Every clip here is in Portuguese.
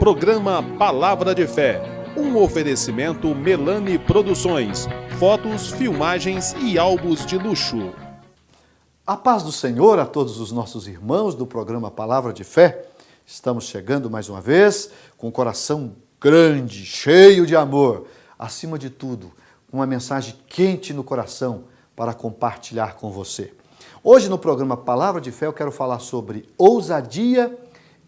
Programa Palavra de Fé, um oferecimento Melani Produções, fotos, filmagens e álbuns de luxo. A paz do Senhor a todos os nossos irmãos do programa Palavra de Fé. Estamos chegando mais uma vez com o coração grande, cheio de amor, acima de tudo, com uma mensagem quente no coração para compartilhar com você. Hoje no programa Palavra de Fé eu quero falar sobre ousadia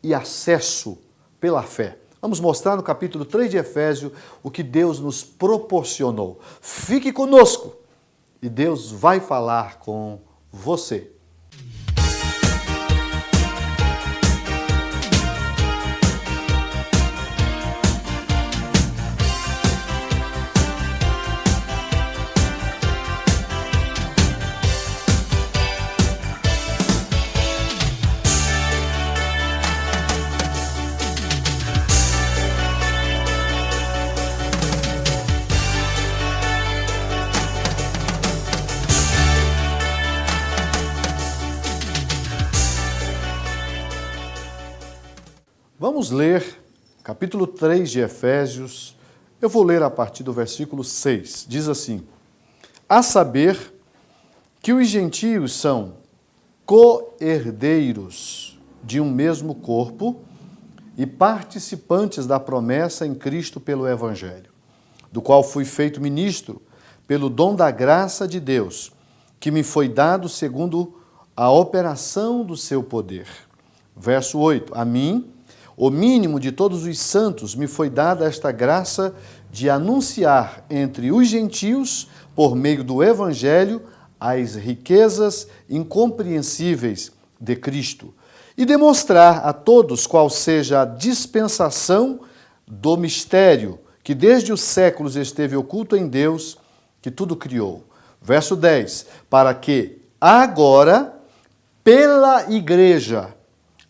e acesso pela fé. Vamos mostrar no capítulo 3 de Efésios o que Deus nos proporcionou. Fique conosco e Deus vai falar com você. Vamos ler capítulo 3 de Efésios. Eu vou ler a partir do versículo 6. Diz assim: a saber que os gentios são co-herdeiros de um mesmo corpo e participantes da promessa em Cristo pelo Evangelho, do qual fui feito ministro pelo dom da graça de Deus, que me foi dado segundo a operação do seu poder. Verso 8. A mim, o mínimo de todos os santos, me foi dada esta graça de anunciar entre os gentios, por meio do Evangelho, as riquezas incompreensíveis de Cristo, e demonstrar a todos qual seja a dispensação do mistério que desde os séculos esteve oculto em Deus, que tudo criou. Verso 10. Para que agora, pela igreja,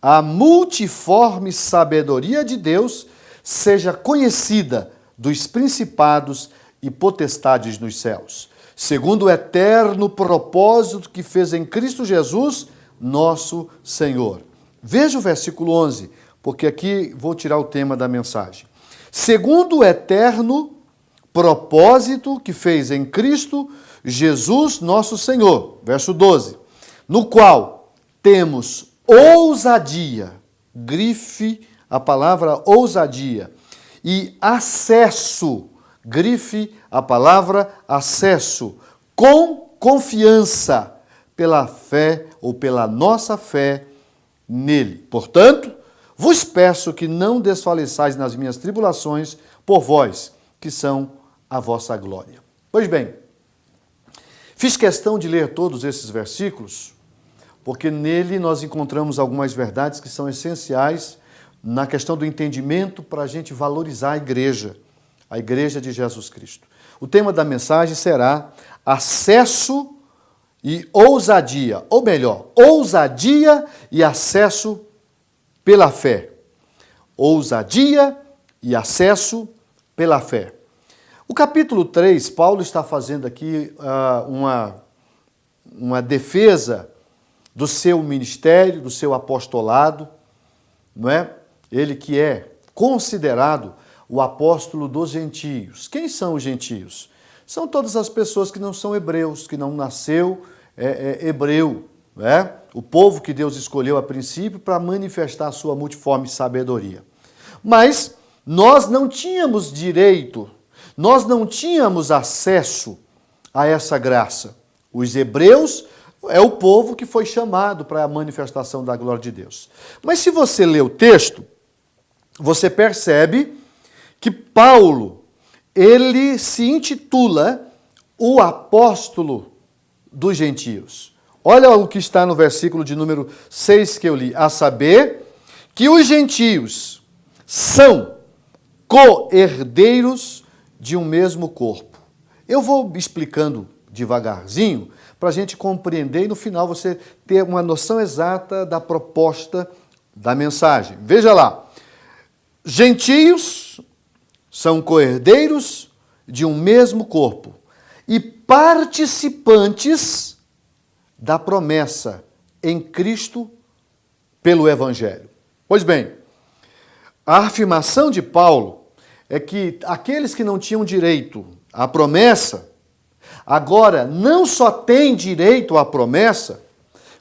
a multiforme sabedoria de Deus seja conhecida dos principados e potestades nos céus, segundo o eterno propósito que fez em Cristo Jesus, nosso Senhor. Veja o versículo 11, porque aqui vou tirar o tema da mensagem. Segundo o eterno propósito que fez em Cristo Jesus, nosso Senhor. Verso 12. No qual temos ousadia, grife a palavra ousadia, e acesso, grife a palavra acesso, com confiança, pela fé ou pela nossa fé nele. Portanto, vos peço que não desfaleçais nas minhas tribulações por vós, que são a vossa glória. Pois bem, fiz questão de ler todos esses versículos, porque nele nós encontramos algumas verdades que são essenciais na questão do entendimento para a gente valorizar a igreja de Jesus Cristo. O tema da mensagem será acesso e ousadia, ou melhor, ousadia e acesso pela fé. Ousadia e acesso pela fé. O capítulo 3, Paulo está fazendo aqui uma defesa do seu ministério, do seu apostolado, não é? Ele que é considerado o apóstolo dos gentios. Quem são os gentios? São todas as pessoas que não são hebreus, que não nasceu hebreu, não é? O povo que Deus escolheu a princípio para manifestar a sua multiforme sabedoria. Mas nós não tínhamos direito, nós não tínhamos acesso a essa graça. Os hebreus é o povo que foi chamado para a manifestação da glória de Deus. Mas se você lê o texto, você percebe que Paulo, ele se intitula o apóstolo dos gentios. Olha o que está no versículo de número 6 que eu li. A saber, que os gentios são co-herdeiros de um mesmo corpo. Eu vou explicando devagarzinho, para a gente compreender e no final você ter uma noção exata da proposta da mensagem. Veja lá, gentios são co-herdeiros de um mesmo corpo e participantes da promessa em Cristo pelo Evangelho. Pois bem, a afirmação de Paulo é que aqueles que não tinham direito à promessa, agora não só têm direito à promessa,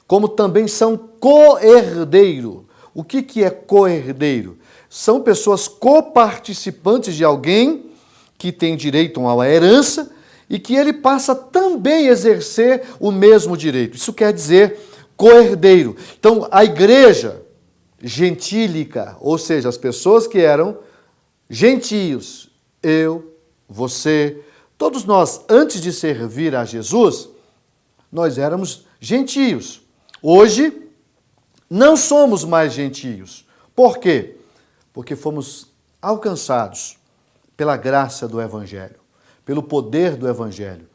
como também são co-herdeiro. O que é co-herdeiro? São pessoas coparticipantes de alguém que tem direito a uma herança e que ele passa também a exercer o mesmo direito. Isso quer dizer co-herdeiro. Então, a igreja gentílica, ou seja, as pessoas que eram gentios, eu, você, todos nós, antes de servir a Jesus, nós éramos gentios. Hoje, não somos mais gentios. Por quê? Porque fomos alcançados pela graça do Evangelho, pelo poder do Evangelho.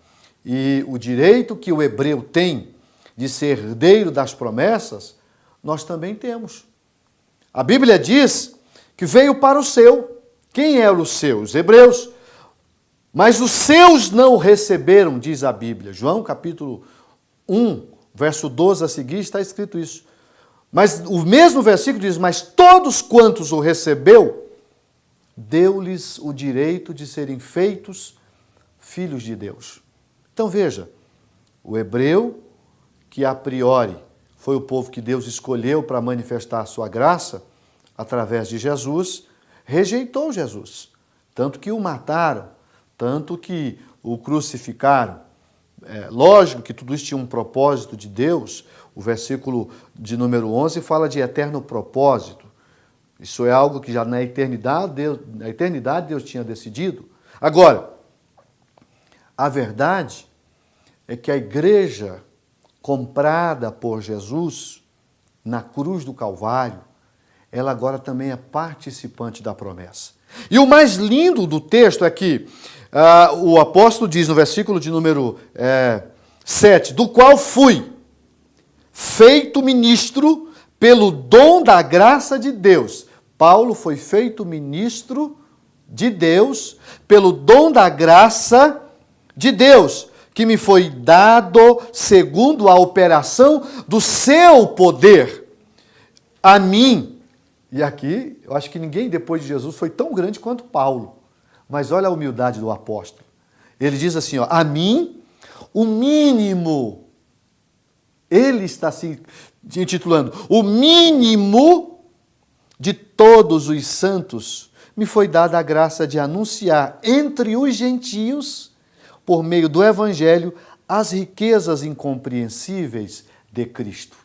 E o direito que o hebreu tem de ser herdeiro das promessas, nós também temos. A Bíblia diz que veio para o seu. Quem eram os seus? Os hebreus. Mas os seus não o receberam, diz a Bíblia. João capítulo 1, verso 12 a seguir, está escrito isso. Mas o mesmo versículo diz, mas todos quantos o recebeu, deu-lhes o direito de serem feitos filhos de Deus. Então veja, o hebreu, que a priori foi o povo que Deus escolheu para manifestar a sua graça, através de Jesus, rejeitou Jesus. Tanto que o mataram, tanto que o crucificaram. Lógico que tudo isso tinha um propósito de Deus. O versículo de número 11 fala de eterno propósito. Isso é algo que já na eternidade Deus tinha decidido. Agora, a verdade é que a igreja comprada por Jesus na cruz do Calvário, ela agora também é participante da promessa. E o mais lindo do texto é que o apóstolo diz no versículo de número 7, do qual fui feito ministro pelo dom da graça de Deus. Paulo foi feito ministro de Deus pelo dom da graça de Deus, que me foi dado segundo a operação do seu poder. A mim, e aqui eu acho que ninguém depois de Jesus foi tão grande quanto Paulo. Mas olha a humildade do apóstolo. Ele diz assim, ó, a mim, o mínimo, ele está se intitulando, o mínimo de todos os santos, me foi dada a graça de anunciar entre os gentios, por meio do Evangelho, as riquezas incompreensíveis de Cristo.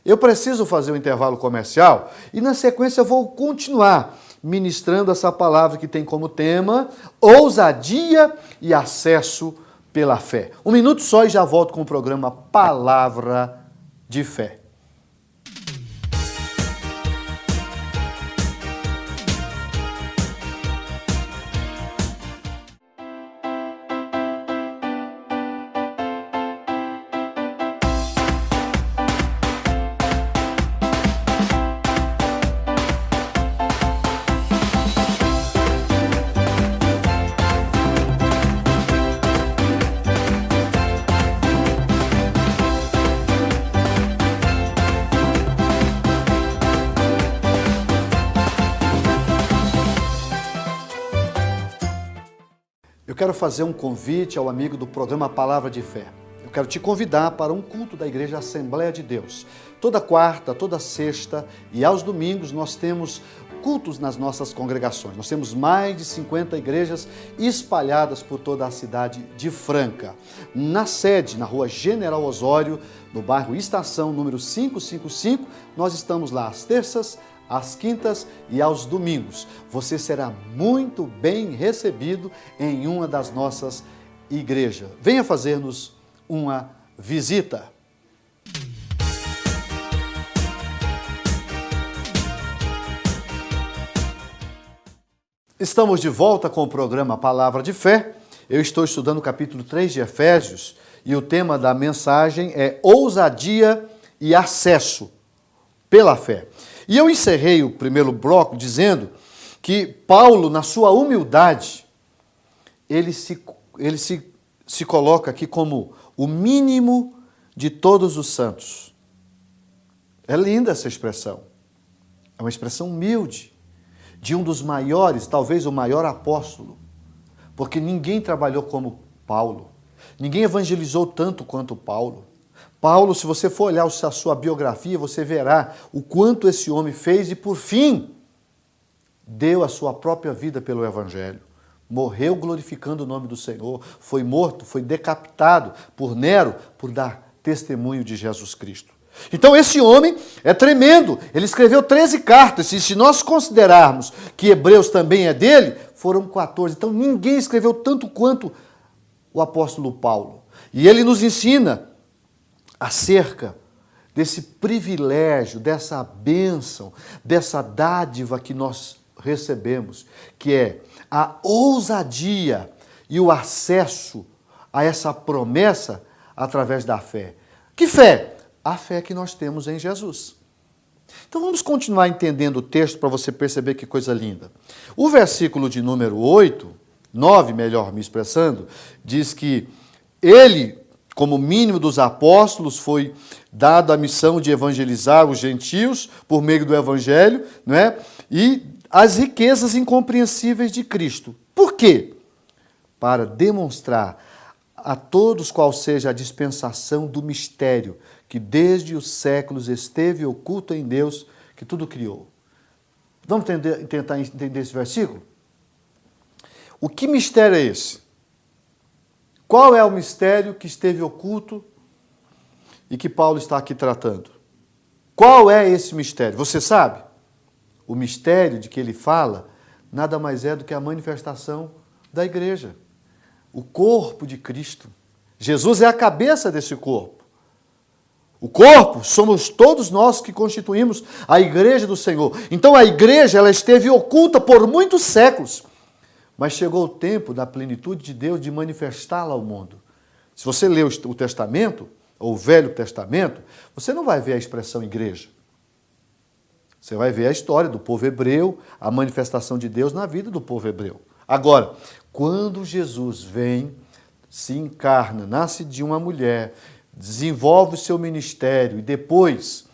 Eu preciso fazer um intervalo comercial e, na sequência, eu vou continuar ministrando essa palavra que tem como tema ousadia e acesso pela fé. Um minuto só e já volto com o programa Palavra de Fé. Eu quero fazer um convite ao amigo do programa Palavra de Fé. Eu quero te convidar para um culto da Igreja Assembleia de Deus. Toda quarta, toda sexta e aos domingos nós temos cultos nas nossas congregações. Nós temos mais de 50 igrejas espalhadas por toda a cidade de Franca. Na sede, na rua General Osório, no bairro Estação, número 555, nós estamos lá às terças, às quintas e aos domingos. Você será muito bem recebido em uma das nossas igrejas. Venha fazer-nos uma visita. Estamos de volta com o programa Palavra de Fé. Eu estou estudando o capítulo 3 de Efésios e o tema da mensagem é ousadia e acesso pela fé. E eu encerrei o primeiro bloco dizendo que Paulo, na sua humildade, ele se coloca aqui como o mínimo de todos os santos. É linda essa expressão. É uma expressão humilde, de um dos maiores, talvez o maior apóstolo, porque ninguém trabalhou como Paulo, ninguém evangelizou tanto quanto Paulo. Paulo, se você for olhar a sua biografia, você verá o quanto esse homem fez e, por fim, deu a sua própria vida pelo Evangelho. Morreu glorificando o nome do Senhor, foi morto, foi decapitado por Nero por dar testemunho de Jesus Cristo. Então esse homem é tremendo, ele escreveu 13 cartas, e se nós considerarmos que Hebreus também é dele, foram 14. Então ninguém escreveu tanto quanto o apóstolo Paulo. E ele nos ensina acerca desse privilégio, dessa bênção, dessa dádiva que nós recebemos, que é a ousadia e o acesso a essa promessa através da fé. Que fé? A fé que nós temos em Jesus. Então vamos continuar entendendo o texto para você perceber que coisa linda. O versículo de número 9, melhor me expressando, diz que ele, como mínimo dos apóstolos, foi dado a missão de evangelizar os gentios por meio do evangelho, não é? E as riquezas incompreensíveis de Cristo. Por quê? Para demonstrar a todos qual seja a dispensação do mistério que desde os séculos esteve oculto em Deus, que tudo criou. Vamos tentar entender esse versículo? O que mistério é esse? Qual é o mistério que esteve oculto e que Paulo está aqui tratando? Qual é esse mistério? Você sabe? O mistério de que ele fala nada mais é do que a manifestação da igreja. O corpo de Cristo. Jesus é a cabeça desse corpo. O corpo somos todos nós que constituímos a igreja do Senhor. Então a igreja ela esteve oculta por muitos séculos. Mas chegou o tempo da plenitude de Deus de manifestá-la ao mundo. Se você lê o Testamento, ou o Velho Testamento, você não vai ver a expressão igreja. Você vai ver a história do povo hebreu, a manifestação de Deus na vida do povo hebreu. Agora, quando Jesus vem, se encarna, nasce de uma mulher, desenvolve o seu ministério e depois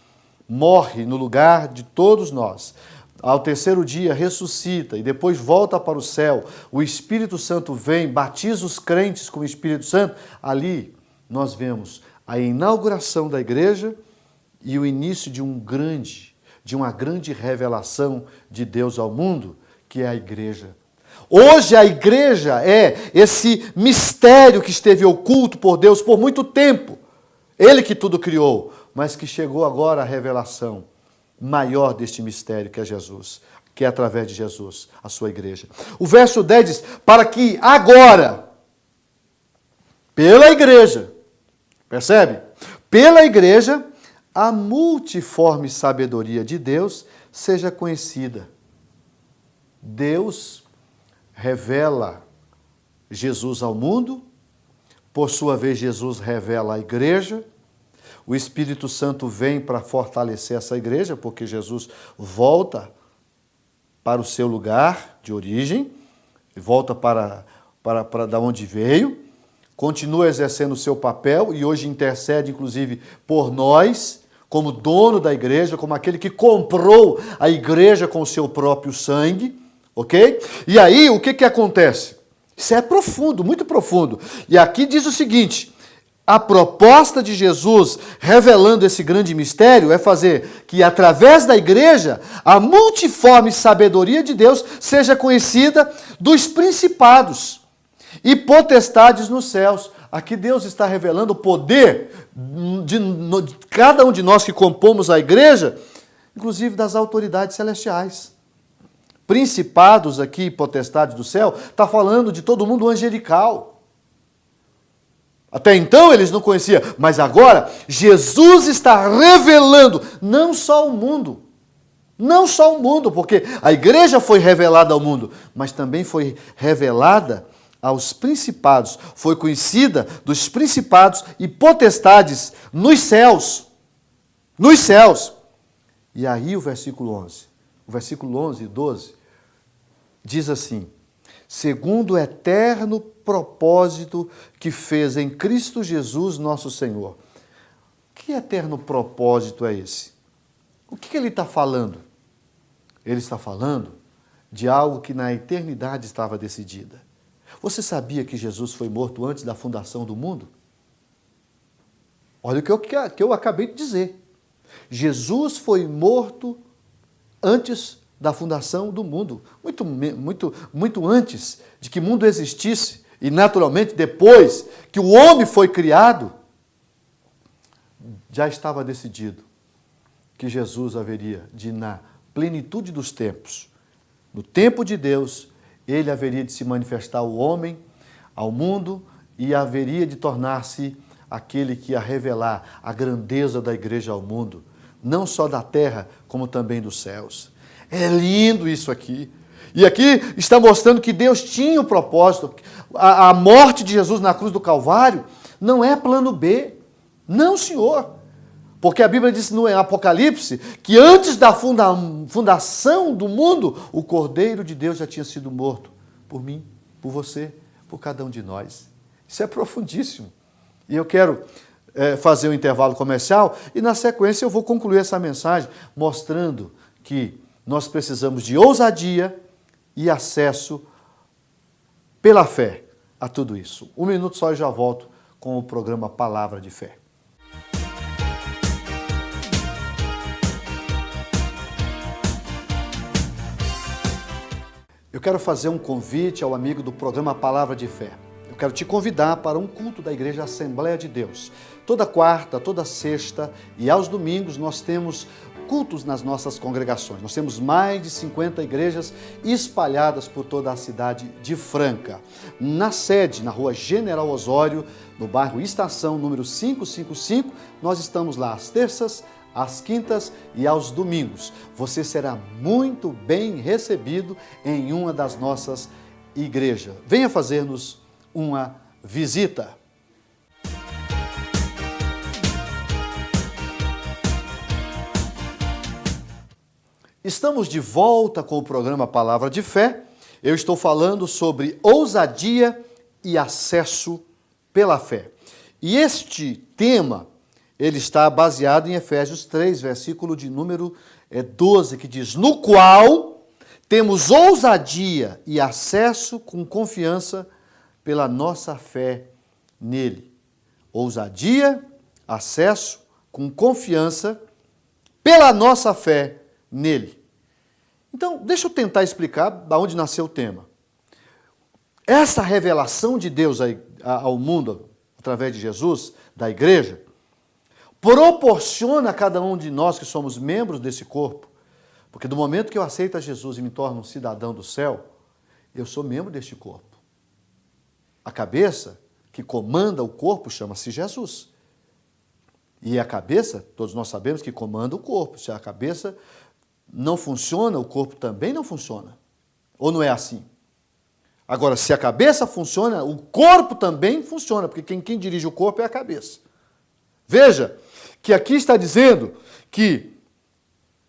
morre no lugar de todos nós, ao terceiro dia ressuscita e depois volta para o céu, o Espírito Santo vem, batiza os crentes com o Espírito Santo, ali nós vemos a inauguração da igreja e o início de uma grande revelação de Deus ao mundo, que é a igreja. Hoje a igreja é esse mistério que esteve oculto por Deus por muito tempo. Ele que tudo criou, mas que chegou agora à revelação maior deste mistério que é Jesus, que é através de Jesus, a sua igreja. O verso 10 diz, para que agora, pela igreja, percebe? Pela igreja, a multiforme sabedoria de Deus seja conhecida. Deus revela Jesus ao mundo, por sua vez Jesus revela a igreja, o Espírito Santo vem para fortalecer essa igreja, porque Jesus volta para o seu lugar de origem, volta para da onde veio, continua exercendo o seu papel e hoje intercede, inclusive, por nós, como dono da igreja, como aquele que comprou a igreja com o seu próprio sangue, ok? E aí, o que acontece? Isso é profundo, muito profundo. E aqui diz o seguinte, a proposta de Jesus, revelando esse grande mistério, é fazer que, através da igreja, a multiforme sabedoria de Deus seja conhecida dos principados e potestades nos céus. Aqui Deus está revelando o poder de cada um de nós que compomos a igreja, inclusive das autoridades celestiais. Principados aqui, potestades do céu, está falando de todo mundo angelical. Até então eles não conheciam, mas agora Jesus está revelando não só o mundo, porque a igreja foi revelada ao mundo, mas também foi revelada aos principados, foi conhecida dos principados e potestades nos céus. Nos céus. E aí o versículo 11 e 12, diz assim, segundo o eterno propósito que fez em Cristo Jesus, nosso Senhor. Que eterno propósito é esse? O que ele está falando? Ele está falando de algo que na eternidade estava decidida. Você sabia que Jesus foi morto antes da fundação do mundo? Olha o que eu acabei de dizer. Jesus foi morto antes da fundação do mundo, muito antes de que o mundo existisse, e naturalmente depois que o homem foi criado, já estava decidido que Jesus haveria de, na plenitude dos tempos, no tempo de Deus, ele haveria de se manifestar ao homem, ao mundo, e haveria de tornar-se aquele que ia revelar a grandeza da igreja ao mundo, não só da terra, como também dos céus. É lindo isso aqui. E aqui está mostrando que Deus tinha um propósito. A morte de Jesus na cruz do Calvário não é plano B. Não, senhor. Porque a Bíblia diz no Apocalipse que antes da fundação do mundo, o Cordeiro de Deus já tinha sido morto. Por mim, por você, por cada um de nós. Isso é profundíssimo. E eu quero fazer um intervalo comercial e na sequência eu vou concluir essa mensagem mostrando que nós precisamos de ousadia e acesso pela fé a tudo isso. Um minuto só e já volto com o programa Palavra de Fé. Eu quero fazer um convite ao amigo do programa Palavra de Fé. Eu quero te convidar para um culto da Igreja Assembleia de Deus. Toda quarta, toda sexta e aos domingos nós temos cultos nas nossas congregações. Nós temos mais de 50 igrejas espalhadas por toda a cidade de Franca. Na sede, na rua General Osório, no bairro Estação, número 555, nós estamos lá às terças, às quintas e aos domingos. Você será muito bem recebido em uma das nossas igrejas. Venha fazer-nos uma visita. Estamos de volta com o programa Palavra de Fé. Eu estou falando sobre ousadia e acesso pela fé. E este tema, ele está baseado em Efésios 3, versículo de número 12, que diz: no qual temos ousadia e acesso com confiança pela nossa fé nele. Ousadia, acesso com confiança pela nossa fé nele. Então, deixa eu tentar explicar de onde nasceu o tema. Essa revelação de Deus ao mundo, através de Jesus, da igreja, proporciona a cada um de nós que somos membros desse corpo, porque do momento que eu aceito a Jesus e me torno um cidadão do céu, eu sou membro deste corpo. A cabeça que comanda o corpo chama-se Jesus. E a cabeça, todos nós sabemos que comanda o corpo. Se a cabeça não funciona, o corpo também não funciona. Ou não é assim? Agora, se a cabeça funciona, o corpo também funciona, porque quem dirige o corpo é a cabeça. Veja que aqui está dizendo que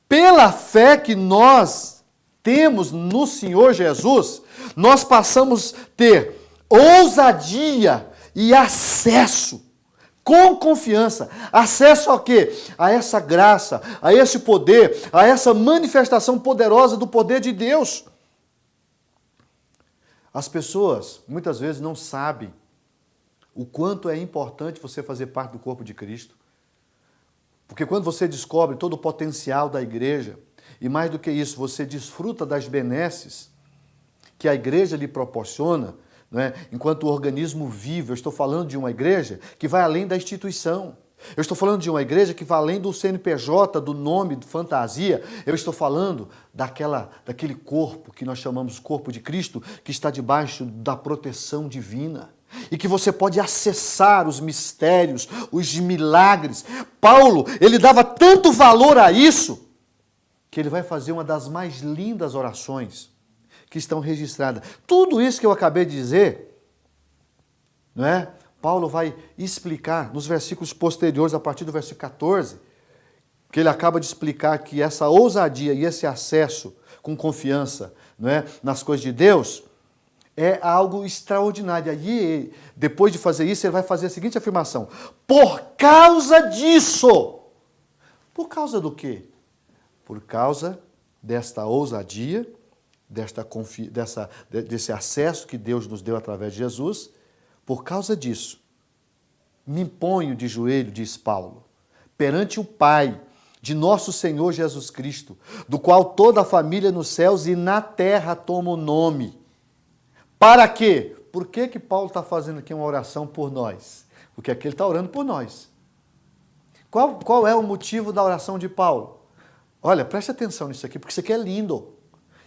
pela fé que nós temos no Senhor Jesus, nós passamos a ter ousadia e acesso com confiança. Acesso a quê? A essa graça, a esse poder, a essa manifestação poderosa do poder de Deus. As pessoas muitas vezes não sabem o quanto é importante você fazer parte do corpo de Cristo. Porque quando você descobre todo o potencial da igreja, e mais do que isso, você desfruta das benesses que a igreja lhe proporciona, não é? Enquanto organismo vivo, eu estou falando de uma igreja que vai além da instituição. Eu estou falando de uma igreja que vai além do CNPJ, do nome, de fantasia. Eu estou falando daquele corpo que nós chamamos de corpo de Cristo, que está debaixo da proteção divina. E que você pode acessar os mistérios, os milagres. Paulo, ele dava tanto valor a isso, que ele vai fazer uma das mais lindas orações que estão registradas. Tudo isso que eu acabei de dizer, não é? Paulo vai explicar nos versículos posteriores, a partir do versículo 14, que ele acaba de explicar que essa ousadia e esse acesso com confiança, não é, nas coisas de Deus é algo extraordinário. Aí, depois de fazer isso, ele vai fazer a seguinte afirmação: por causa disso. Por causa do quê? Por causa desta ousadia, desse acesso que Deus nos deu através de Jesus. Por causa disso, me ponho de joelho, diz Paulo, perante o Pai de nosso Senhor Jesus Cristo, do qual toda a família nos céus e na terra toma o nome. Para quê? Por que Paulo está fazendo aqui uma oração por nós? Porque aqui ele está orando por nós. Qual é o motivo da oração de Paulo? Olha, preste atenção nisso aqui, porque isso aqui é lindo.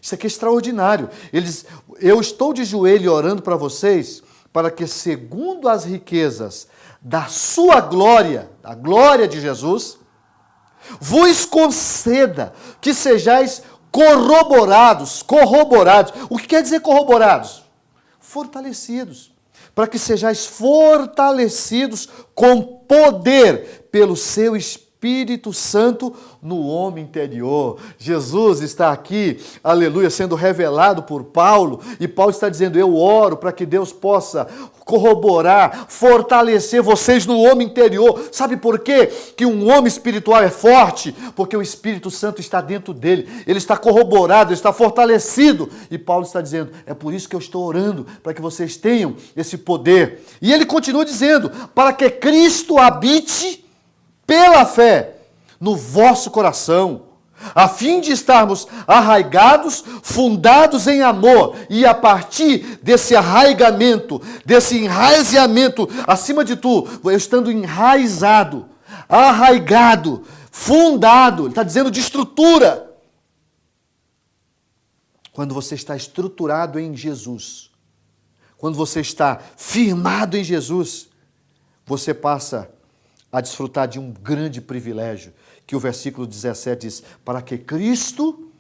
Isso aqui é extraordinário. Ele diz, eu estou de joelho orando para vocês, para que segundo as riquezas da sua glória, a glória de Jesus, vos conceda que sejais corroborados. O que quer dizer corroborados? Fortalecidos. Para que sejais fortalecidos com poder pelo seu Espírito Santo no homem interior. Jesus está aqui, aleluia, sendo revelado por Paulo, e Paulo está dizendo, eu oro para que Deus possa corroborar, fortalecer vocês no homem interior. Sabe por quê? Que um homem espiritual é forte? Porque o Espírito Santo está dentro dele, ele está corroborado, ele está fortalecido, e Paulo está dizendo, é por isso que eu estou orando, para que vocês tenham esse poder. E ele continua dizendo, para que Cristo habite pela fé no vosso coração, a fim de estarmos arraigados, fundados em amor, e a partir desse arraigamento, desse enraizamento, acima de tudo, eu estando enraizado, arraigado, fundado, ele está dizendo de estrutura. Quando você está estruturado em Jesus, quando você está firmado em Jesus, você passa a desfrutar de um grande privilégio, que o versículo 17 diz, para que Cristo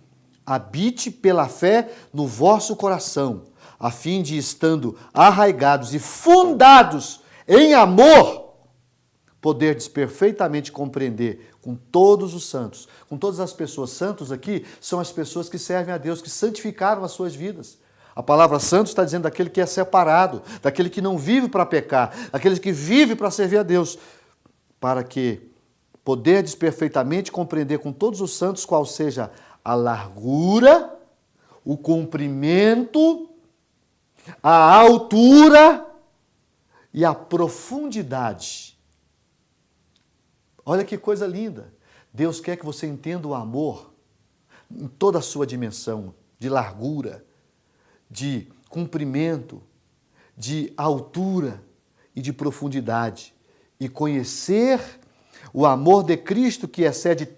habite pela fé no vosso coração, a fim de, estando arraigados e fundados em amor, poderdes perfeitamente compreender com todos os santos, com todas as pessoas. Santos aqui são as pessoas que servem a Deus, que santificaram as suas vidas. A palavra santo está dizendo daquele que é separado, daquele que não vive para pecar, daquele que vive para servir a Deus, para que poderdes perfeitamente compreender com todos os santos qual seja a largura, o comprimento, a altura e a profundidade. Olha que coisa linda. Deus quer que você entenda o amor em toda a sua dimensão, de largura, de comprimento, de altura e de profundidade. E conhecer o amor de Cristo que excede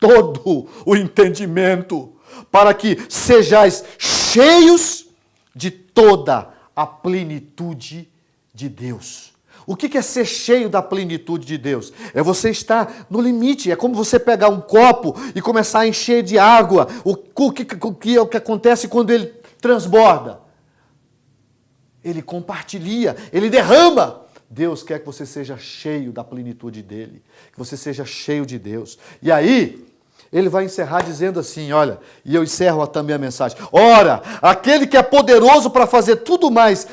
todo o entendimento, para que sejais cheios de toda a plenitude de Deus. O que é ser cheio da plenitude de Deus? É você estar no limite, é como você pegar um copo e começar a encher de água. O que acontece quando ele transborda? Ele compartilha, ele derrama. Deus quer que você seja cheio da plenitude dele, que você seja cheio de Deus. E aí, ele vai encerrar dizendo assim, olha, e eu encerro também a mensagem. Ora, aquele que é poderoso para fazer tudo mais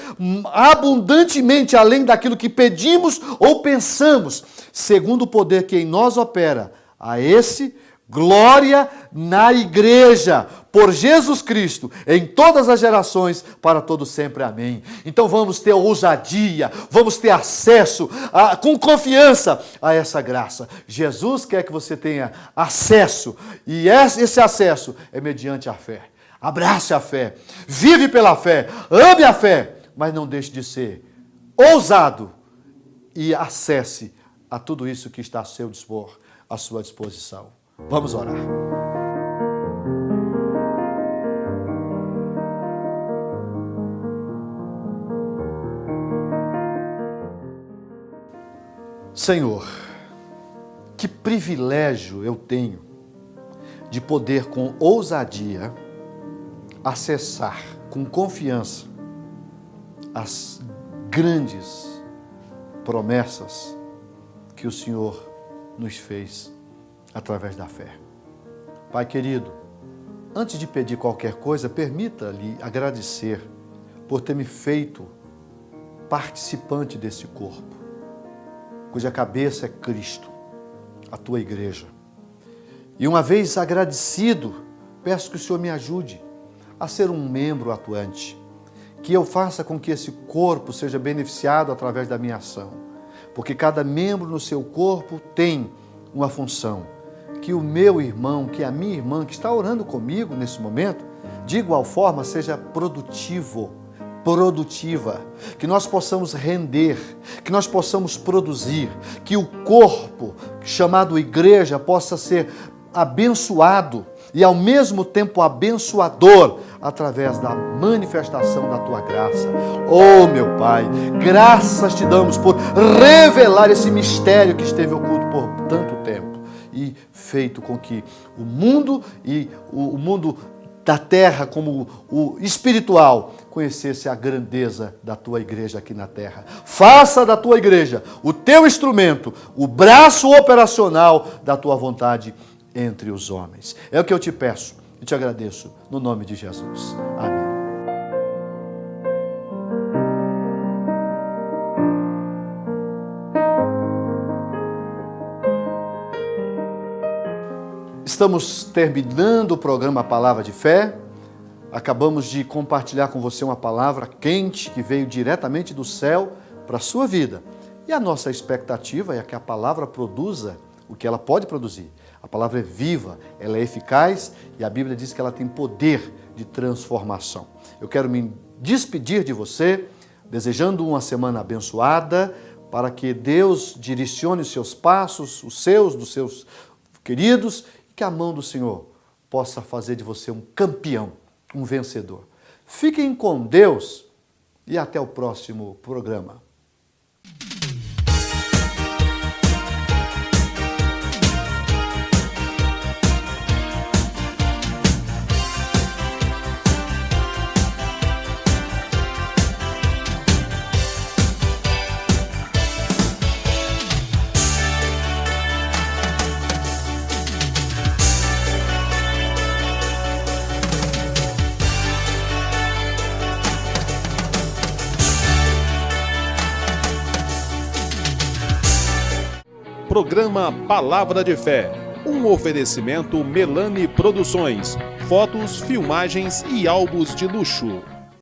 abundantemente além daquilo que pedimos ou pensamos, segundo o poder que em nós opera, a esse glória na igreja, por Jesus Cristo, em todas as gerações, para todo sempre. Amém. Então vamos ter ousadia, vamos ter acesso, com confiança a essa graça. Jesus quer que você tenha acesso, e esse acesso é mediante a fé. Abrace a fé, vive pela fé, ame a fé, mas não deixe de ser ousado e acesse a tudo isso que está a seu dispor, à sua disposição. Vamos orar. Senhor, que privilégio eu tenho de poder com ousadia acessar com confiança as grandes promessas que o Senhor nos fez através da fé. Pai querido, antes de pedir qualquer coisa, permita-lhe agradecer por ter me feito participante desse corpo, cuja cabeça é Cristo, a tua igreja. E uma vez agradecido, peço que o Senhor me ajude a ser um membro atuante. Que eu faça com que esse corpo seja beneficiado através da minha ação. Porque cada membro no seu corpo tem uma função. Que o meu irmão, que a minha irmã que está orando comigo nesse momento, de igual forma seja produtivo, produtiva, que nós possamos render, que nós possamos produzir, que o corpo chamado igreja possa ser abençoado e ao mesmo tempo abençoador através da manifestação da tua graça. Oh, meu Pai, graças te damos por revelar esse mistério que esteve oculto por tanto tempo e feito com que o mundo e o mundo da terra como o espiritual conhecesse a grandeza da tua igreja aqui na terra. Faça da tua igreja o teu instrumento, o braço operacional da tua vontade entre os homens. É o que eu te peço e te agradeço no nome de Jesus. Amém. Estamos terminando o programa Palavra de Fé. Acabamos de compartilhar com você uma palavra quente que veio diretamente do céu para a sua vida. E a nossa expectativa é que a palavra produza o que ela pode produzir. A palavra é viva, ela é eficaz e a Bíblia diz que ela tem poder de transformação. Eu quero me despedir de você, desejando uma semana abençoada, para que Deus direcione os seus passos, os seus, dos seus queridos, que a mão do Senhor possa fazer de você um campeão, um vencedor. Fiquem com Deus e até o próximo programa. Programa Palavra de Fé, um oferecimento Melani Produções, fotos, filmagens e álbuns de luxo.